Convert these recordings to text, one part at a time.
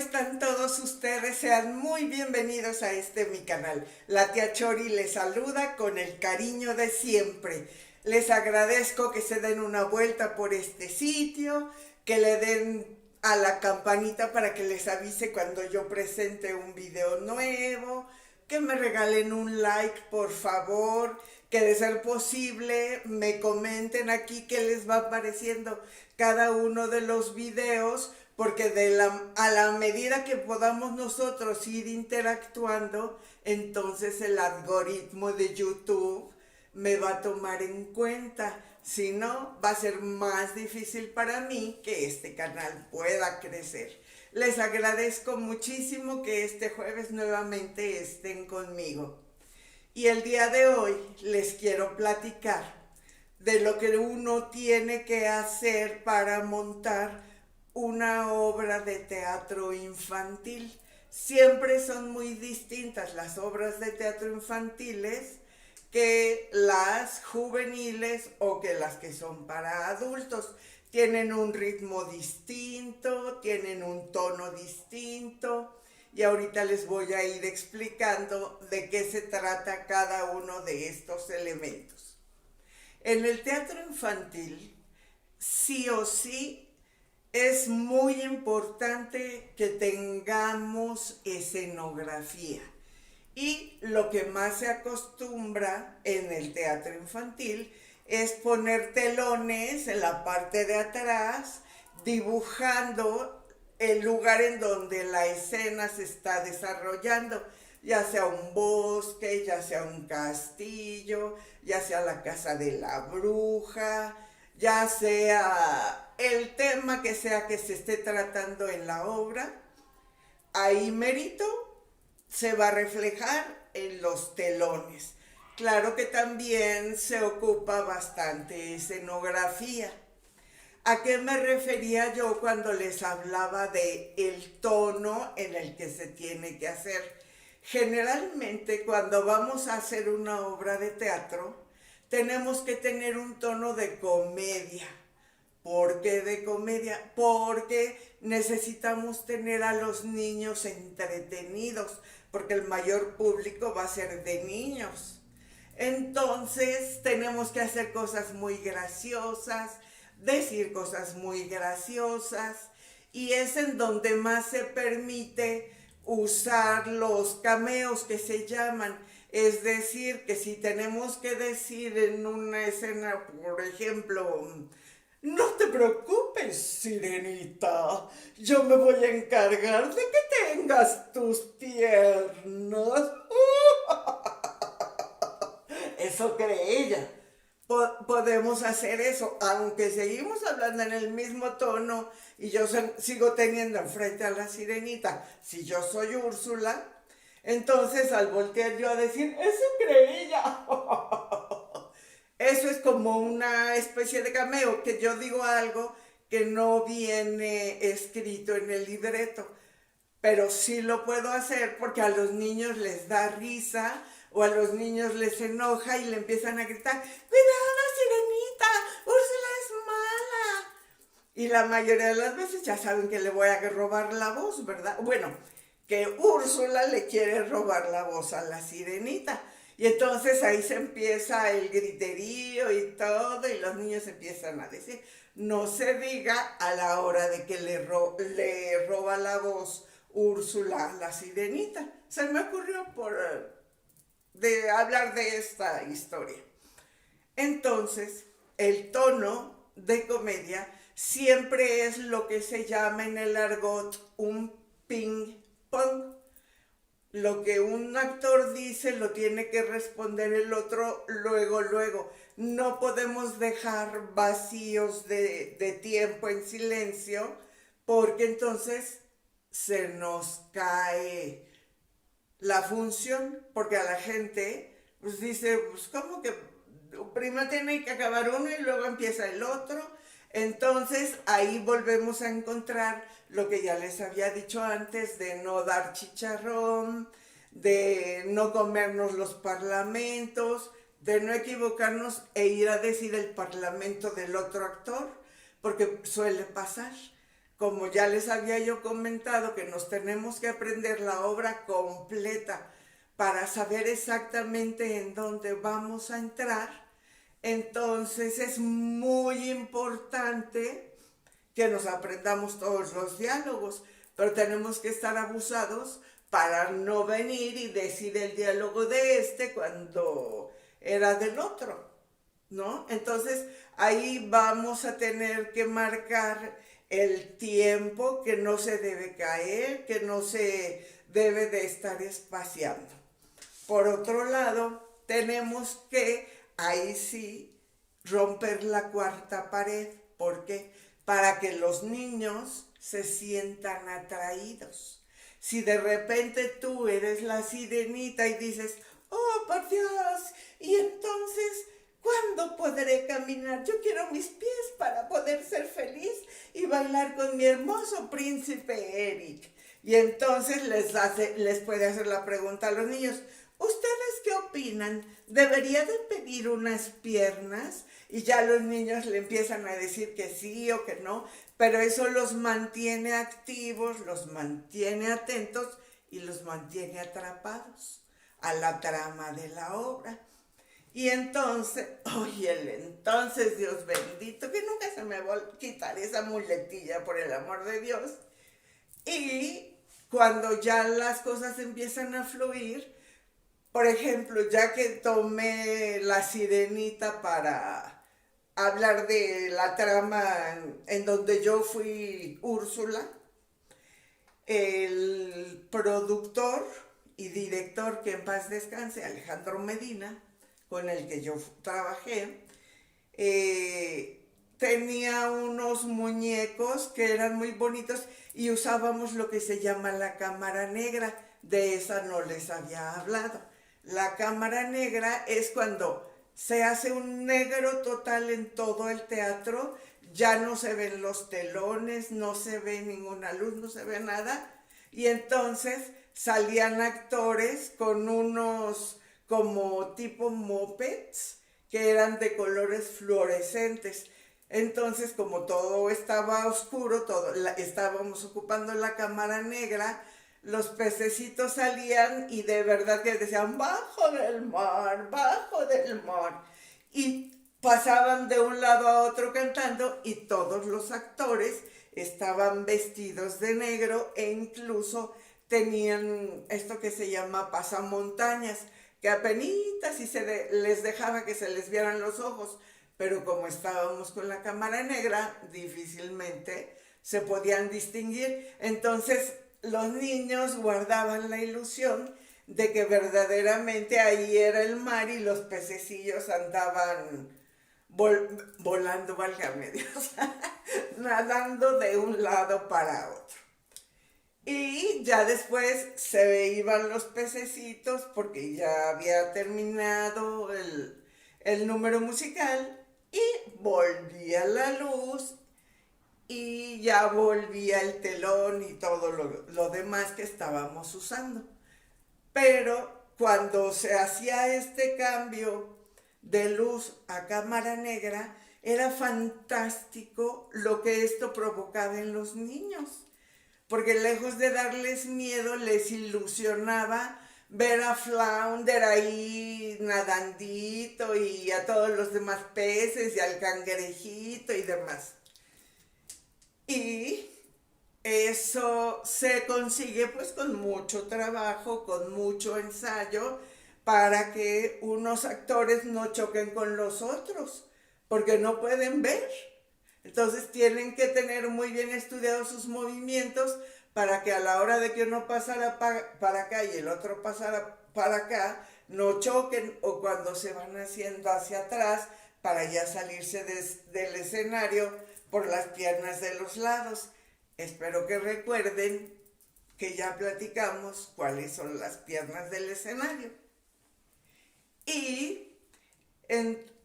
están todos ustedes? Sean muy bienvenidos a mi canal. La tía Chori les saluda con el cariño de siempre. Les agradezco que se den una vuelta por este sitio, que le den a la campanita para que les avise cuando yo presente un video nuevo, que me regalen un like, por favor, que de ser posible me comenten aquí qué les va pareciendo cada uno de los videos, porque a la medida que podamos nosotros ir interactuando, entonces el algoritmo de YouTube me va a tomar en cuenta. Si no, va a ser más difícil para mí que este canal pueda crecer. Les agradezco muchísimo que este jueves nuevamente estén conmigo. Y el día de hoy les quiero platicar de lo que uno tiene que hacer para montar una obra de teatro infantil. Siempre son muy distintas las obras de teatro infantiles que las juveniles o que las que son para adultos. Tienen un ritmo distinto, tienen un tono distinto, y ahorita les voy a ir explicando de qué se trata cada uno de estos elementos. En el teatro infantil, sí o sí, es muy importante que tengamos escenografía. Y lo que más se acostumbra en el teatro infantil es poner telones en la parte de atrás, dibujando el lugar en donde la escena se está desarrollando, ya sea un bosque, ya sea un castillo, ya sea la casa de la bruja, ya sea el tema que sea que se esté tratando en la obra. Ahí mérito se va a reflejar en los telones. Claro que también se ocupa bastante escenografía. ¿A qué me refería yo cuando les hablaba de el tono en el que se tiene que hacer? Generalmente cuando vamos a hacer una obra de teatro, tenemos que tener un tono de comedia. ¿Por qué de comedia? Porque necesitamos tener a los niños entretenidos, porque el mayor público va a ser de niños. Entonces tenemos que hacer cosas muy graciosas, decir cosas muy graciosas, y es en donde más se permite usar los cameos que se llaman. Es decir, que si tenemos que decir en una escena, por ejemplo, no te preocupes, Sirenita, yo me voy a encargar de que tengas tus piernas. Eso cree ella. Podemos hacer eso, aunque seguimos hablando en el mismo tono y yo sigo teniendo enfrente a la Sirenita. Si yo soy Úrsula, entonces al voltear yo a decir, eso cree ella. Eso es como una especie de cameo, que yo digo algo que no viene escrito en el libreto, pero sí lo puedo hacer porque a los niños les da risa o a los niños les enoja y le empiezan a gritar, ¡cuidado, Sirenita! ¡Úrsula es mala! Y la mayoría de las veces ya saben que le voy a robar la voz, ¿verdad? Bueno, que Úrsula le quiere robar la voz a la Sirenita. Y entonces ahí se empieza el griterío y todo, y los niños empiezan a decir, no se diga a la hora de que le roba la voz Úrsula a la Sirenita. Se me ocurrió de hablar de esta historia. Entonces, el tono de comedia siempre es lo que se llama en el argot un ping-pong. Lo que un actor dice lo tiene que responder el otro luego. No podemos dejar vacíos de tiempo en silencio, porque entonces se nos cae la función, porque a la gente pues dice, pues ¿cómo que primero tiene que acabar uno y luego empieza el otro? Entonces ahí volvemos a encontrar lo que ya les había dicho antes, de no dar chicharrón, de no comernos los parlamentos, de no equivocarnos e ir a decir el parlamento del otro actor, porque suele pasar. como ya les había yo comentado, que nos tenemos que aprender la obra completa para saber exactamente en dónde vamos a entrar, entonces es muy importante que nos aprendamos todos los diálogos, pero tenemos que estar abusados para no venir y decir el diálogo de este cuando era del otro, ¿no? Entonces ahí vamos a tener que marcar el tiempo, que no se debe caer, que no se debe de estar espaciando. Por otro lado, tenemos que, ahí sí, romper la cuarta pared. ¿Por qué? Para que los niños se sientan atraídos. Si de repente tú eres la sirenita y dices, oh, por Dios, y entonces, ¿cuándo podré caminar? Yo quiero mis pies para poder ser feliz y bailar con mi hermoso príncipe Eric. Y entonces les puede hacer la pregunta a los niños, ¿ustedes qué opinan? ¿Debería de pedir unas piernas? Y ya los niños le empiezan a decir que sí o que no, pero eso los mantiene activos, los mantiene atentos y los mantiene atrapados a la trama de la obra. Y entonces, entonces, Dios bendito, que nunca se me va a quitar esa muletilla, por el amor de Dios. Y cuando ya las cosas empiezan a fluir, por ejemplo, ya que tomé la sirenita para hablar de la trama en donde yo fui Úrsula, el productor y director, que en paz descanse, Alejandro Medina, con el que yo trabajé, tenía unos muñecos que eran muy bonitos y usábamos lo que se llama la cámara negra. De esa no les había hablado. La cámara negra es cuando se hace un negro total en todo el teatro, ya no se ven los telones, no se ve ninguna luz, no se ve nada, y entonces salían actores con unos como tipo mopeds que eran de colores fluorescentes. Entonces, como todo estaba oscuro, estábamos ocupando la cámara negra, los pececitos salían y de verdad que decían, bajo del mar, bajo del mar. Y pasaban de un lado a otro cantando y todos los actores estaban vestidos de negro e incluso tenían esto que se llama pasamontañas, que apenitas y les dejaba que se les vieran los ojos, pero como estábamos con la cámara negra, difícilmente se podían distinguir. Entonces los niños guardaban la ilusión de que verdaderamente ahí era el mar y los pececillos andaban volando, válgame Dios, nadando de un lado para otro. Y ya después se iban los pececitos porque ya había terminado el número musical y volvía la luz y ya volvía el telón y todo lo demás que estábamos usando. Pero cuando se hacía este cambio de luz a cámara negra, era fantástico lo que esto provocaba en los niños. Porque lejos de darles miedo, les ilusionaba ver a Flounder ahí nadandito y a todos los demás peces y al cangrejito y demás. Y eso se consigue pues con mucho trabajo, con mucho ensayo, para que unos actores no choquen con los otros, porque no pueden ver. Entonces tienen que tener muy bien estudiados sus movimientos para que a la hora de que uno pasara para acá y el otro pasara para acá, no choquen, o cuando se van haciendo hacia atrás para ya salirse del escenario por las piernas de los lados. Espero que recuerden que ya platicamos cuáles son las piernas del escenario. Y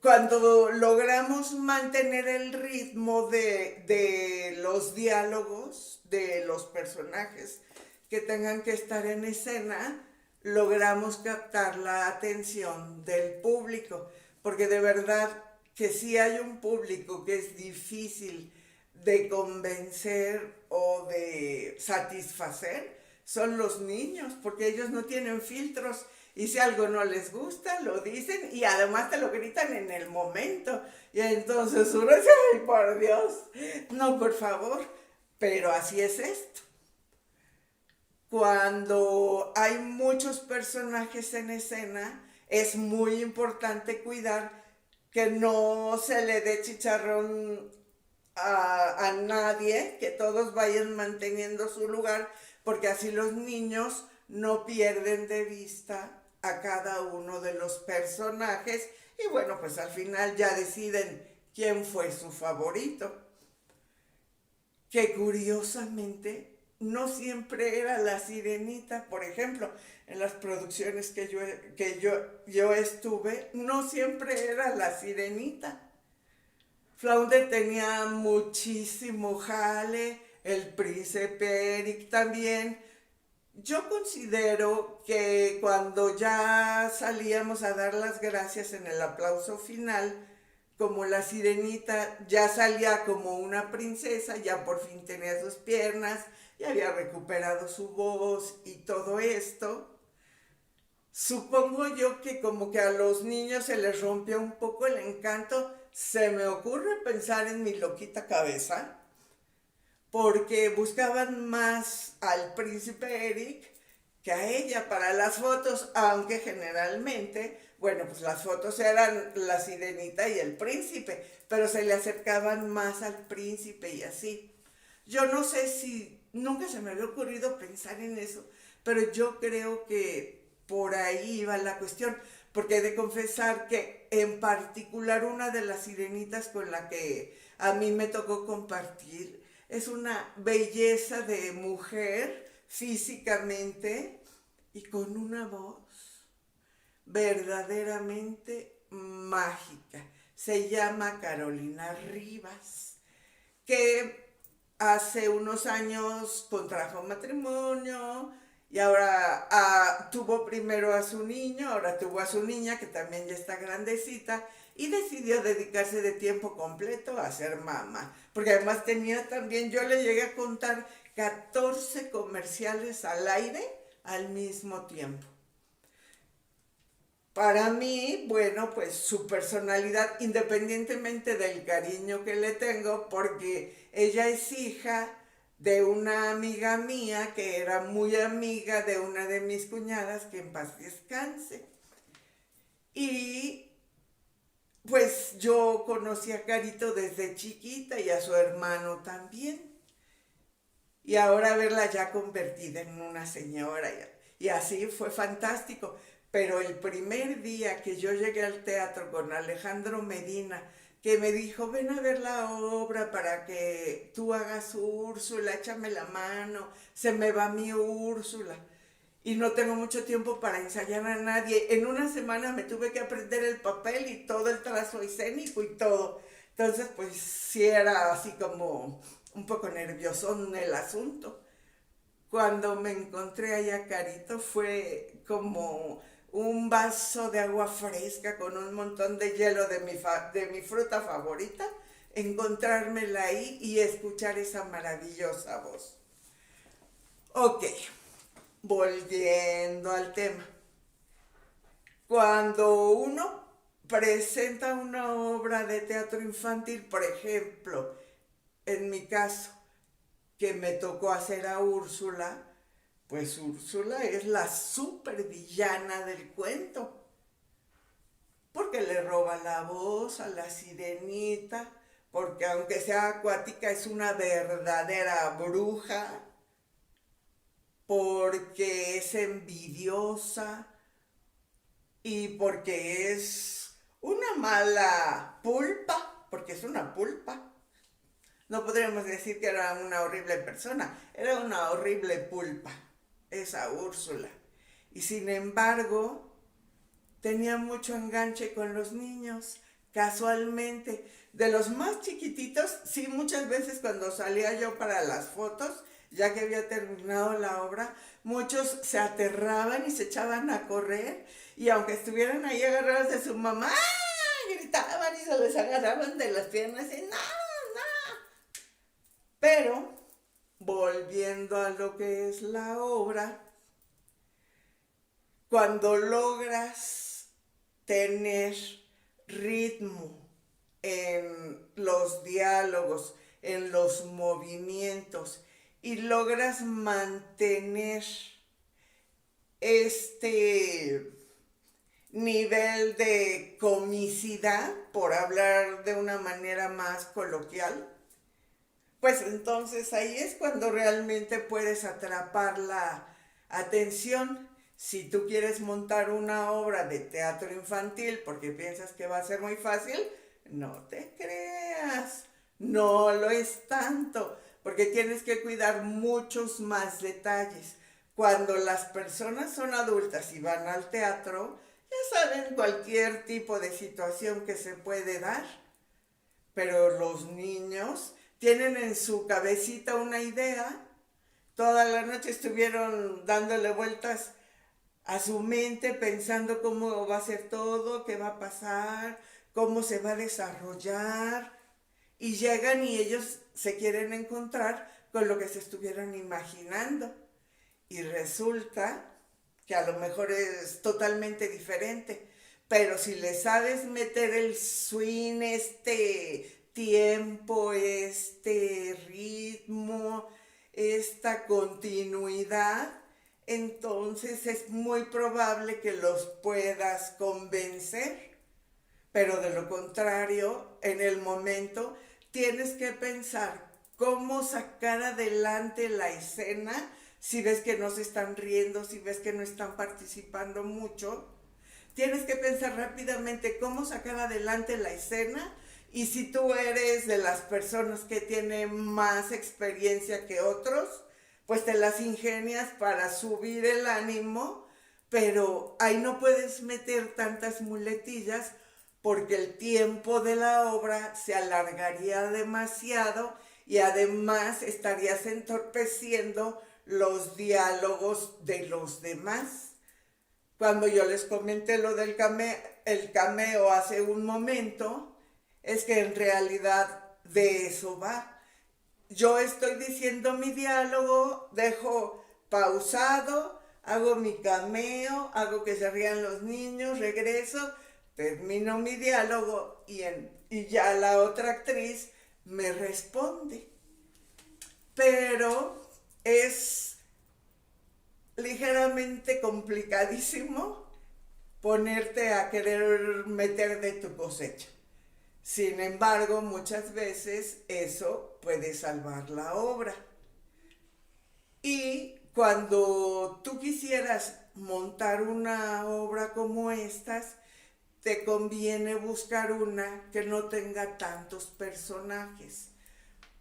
cuando logramos mantener el ritmo de los diálogos, de los personajes que tengan que estar en escena, logramos captar la atención del público, porque de verdad que sí hay un público que es difícil de convencer o de satisfacer son los niños, porque ellos no tienen filtros y si algo no les gusta, lo dicen y además te lo gritan en el momento. Y entonces uno dice, ay, por Dios, no, por favor, pero así es esto. Cuando hay muchos personajes en escena, es muy importante cuidar que no se le dé chicharrón a nadie, que todos vayan manteniendo su lugar, porque así los niños no pierden de vista a cada uno de los personajes y bueno, pues al final ya deciden quién fue su favorito. Que curiosamente no siempre era la sirenita, por ejemplo, en las producciones que yo estuve, no siempre era la sirenita. Flounder tenía muchísimo jale, el príncipe Eric también. Yo considero que cuando ya salíamos a dar las gracias en el aplauso final, como la sirenita ya salía como una princesa, ya por fin tenía sus piernas, ya había recuperado su voz y todo esto, supongo yo que como que a los niños se les rompió un poco el encanto. Se me ocurre pensar en mi loquita cabeza, porque buscaban más al príncipe Eric que a ella para las fotos, aunque generalmente, bueno, pues las fotos eran la sirenita y el príncipe, pero se le acercaban más al príncipe y así. Yo no sé si, nunca se me había ocurrido pensar en eso, pero yo creo que por ahí va la cuestión, porque he de confesar que en particular una de las sirenitas con la que a mí me tocó compartir es una belleza de mujer físicamente y con una voz verdaderamente mágica. Se llama Carolina Rivas, que hace unos años contrajo matrimonio y ahora tuvo primero a su niño, ahora tuvo a su niña que también ya está grandecita y decidió dedicarse de tiempo completo a ser mamá, porque además tenía también, yo le llegué a contar 14 comerciales al aire al mismo tiempo. Para mí, bueno, pues su personalidad, independientemente del cariño que le tengo, porque ella es hija de una amiga mía que era muy amiga de una de mis cuñadas, que en paz descanse. Y pues yo conocí a Carito desde chiquita y a su hermano también. Y ahora verla ya convertida en una señora y así fue fantástico. Pero el primer día que yo llegué al teatro con Alejandro Medina, que me dijo, ven a ver la obra para que tú hagas Úrsula, échame la mano, se me va mi Úrsula. Y no tengo mucho tiempo para ensayar a nadie. En una semana me tuve que aprender el papel y todo el trazo escénico y todo. Entonces, pues sí era así como un poco nerviosón el asunto. Cuando me encontré allá Carito fue como un vaso de agua fresca con un montón de hielo de mi fruta favorita, encontrármela ahí y escuchar esa maravillosa voz. Ok, volviendo al tema. Cuando uno presenta una obra de teatro infantil, por ejemplo, en mi caso, que me tocó hacer a Úrsula, pues Úrsula es la supervillana del cuento, porque le roba la voz a la sirenita, porque aunque sea acuática es una verdadera bruja, porque es envidiosa y porque es una mala pulpa, porque es una pulpa. No podríamos decir que era una horrible persona, era una horrible pulpa, esa Úrsula. Y sin embargo, tenía mucho enganche con los niños, casualmente. De los más chiquititos, sí, muchas veces cuando salía yo para las fotos, ya que había terminado la obra, muchos se aterraban y se echaban a correr, y aunque estuvieran ahí agarrados de su mamá, ¡ah!, gritaban y se les agarraban de las piernas y ¡no! Pero, volviendo a lo que es la obra, cuando logras tener ritmo en los diálogos, en los movimientos, y logras mantener este nivel de comicidad, por hablar de una manera más coloquial, pues entonces ahí es cuando realmente puedes atrapar la atención. Si tú quieres montar una obra de teatro infantil porque piensas que va a ser muy fácil, no te creas, no lo es tanto, porque tienes que cuidar muchos más detalles. Cuando las personas son adultas y van al teatro, ya saben cualquier tipo de situación que se puede dar, pero los niños tienen en su cabecita una idea. Toda la noche estuvieron dándole vueltas a su mente pensando cómo va a ser todo, qué va a pasar, cómo se va a desarrollar. Y llegan y ellos se quieren encontrar con lo que se estuvieron imaginando. Y resulta que a lo mejor es totalmente diferente. Pero si le sabes meter el swing, este tiempo, este ritmo, esta continuidad, entonces es muy probable que los puedas convencer. Pero de lo contrario, en el momento tienes que pensar cómo sacar adelante la escena. Si ves que no se están riendo, si ves que no están participando mucho, tienes que pensar rápidamente cómo sacar adelante la escena. Y si tú eres de las personas que tienen más experiencia que otros, pues te las ingenias para subir el ánimo, pero ahí no puedes meter tantas muletillas porque el tiempo de la obra se alargaría demasiado y además estarías entorpeciendo los diálogos de los demás. Cuando yo les comenté lo del el cameo hace un momento, es que en realidad de eso va. Yo estoy diciendo mi diálogo, dejo pausado, hago mi cameo, hago que se rían los niños, regreso, termino mi diálogo y ya la otra actriz me responde. Pero es ligeramente complicadísimo ponerte a querer meter de tu cosecha. Sin embargo, muchas veces eso puede salvar la obra. Y cuando tú quisieras montar una obra como estas, te conviene buscar una que no tenga tantos personajes,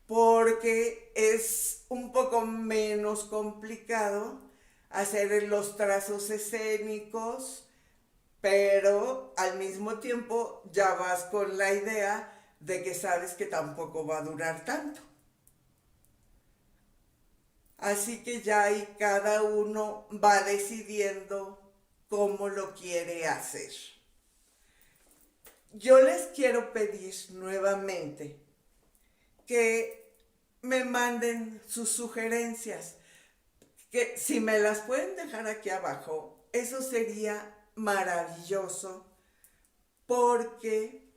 porque es un poco menos complicado hacer los trazos escénicos, pero al mismo tiempo ya vas con la idea de que sabes que tampoco va a durar tanto. Así que ya ahí cada uno va decidiendo cómo lo quiere hacer. Yo les quiero pedir nuevamente que me manden sus sugerencias, que si me las pueden dejar aquí abajo, eso sería maravilloso, porque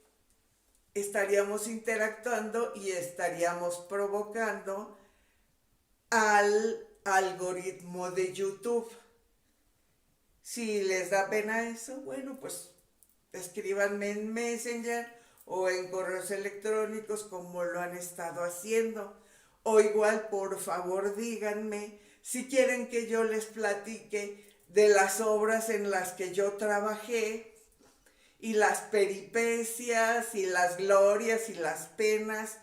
estaríamos interactuando y estaríamos provocando al algoritmo de YouTube. Si les da pena eso, bueno, pues escríbanme en Messenger o en correos electrónicos como lo han estado haciendo. O igual, por favor, díganme si quieren que yo les platique de las obras en las que yo trabajé y las peripecias y las glorias y las penas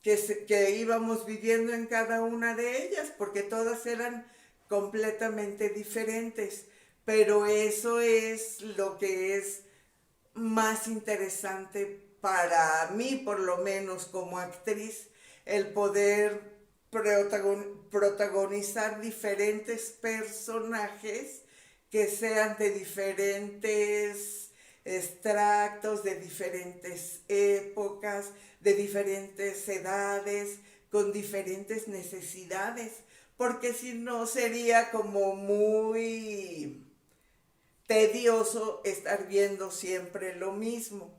que íbamos viviendo en cada una de ellas, porque todas eran completamente diferentes. Pero eso es lo que es más interesante para mí, por lo menos como actriz, el poder protagonizar diferentes personajes que sean de diferentes extractos, de diferentes épocas, de diferentes edades, con diferentes necesidades, porque si no sería como muy tedioso estar viendo siempre lo mismo.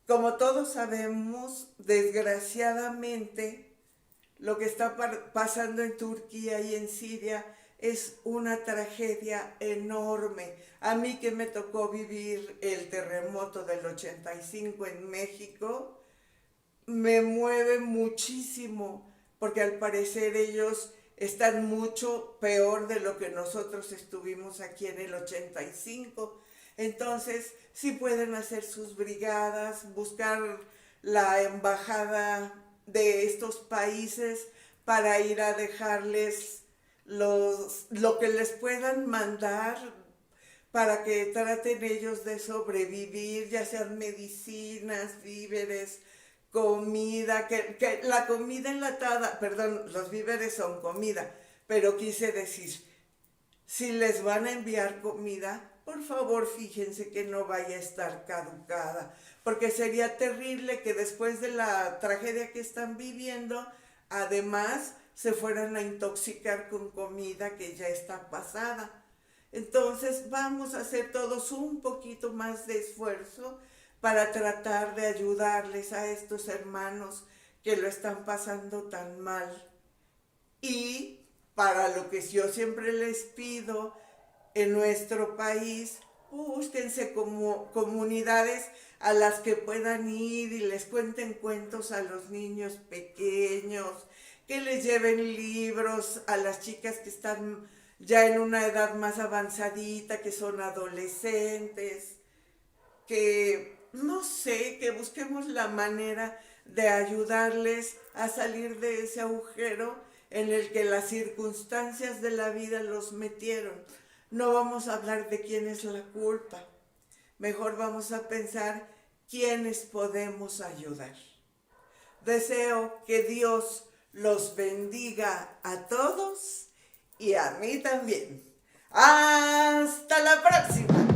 Como todos sabemos, desgraciadamente, lo que está pasando en Turquía y en Siria es una tragedia enorme. A mí que me tocó vivir el terremoto del 85 en México, me mueve muchísimo, porque al parecer ellos están mucho peor de lo que nosotros estuvimos aquí en el 85. Entonces, sí pueden hacer sus brigadas, buscar la embajada de estos países para ir a dejarles lo que les puedan mandar para que traten ellos de sobrevivir, ya sean medicinas, víveres, comida, que la comida enlatada, perdón, los víveres son comida, pero quise decir, si les van a enviar comida, por favor fíjense que no vaya a estar caducada, porque sería terrible que después de la tragedia que están viviendo, además se fueran a intoxicar con comida que ya está pasada. Entonces vamos a hacer todos un poquito más de esfuerzo para tratar de ayudarles a estos hermanos que lo están pasando tan mal. Y para lo que yo siempre les pido, en nuestro país, búsquense como comunidades a las que puedan ir y les cuenten cuentos a los niños pequeños, que les lleven libros a las chicas que están ya en una edad más avanzadita, que son adolescentes, que no sé, que busquemos la manera de ayudarles a salir de ese agujero en el que las circunstancias de la vida los metieron. No vamos a hablar de quién es la culpa, mejor vamos a pensar quiénes podemos ayudar. Deseo que Dios los bendiga a todos y a mí también. ¡Hasta la próxima!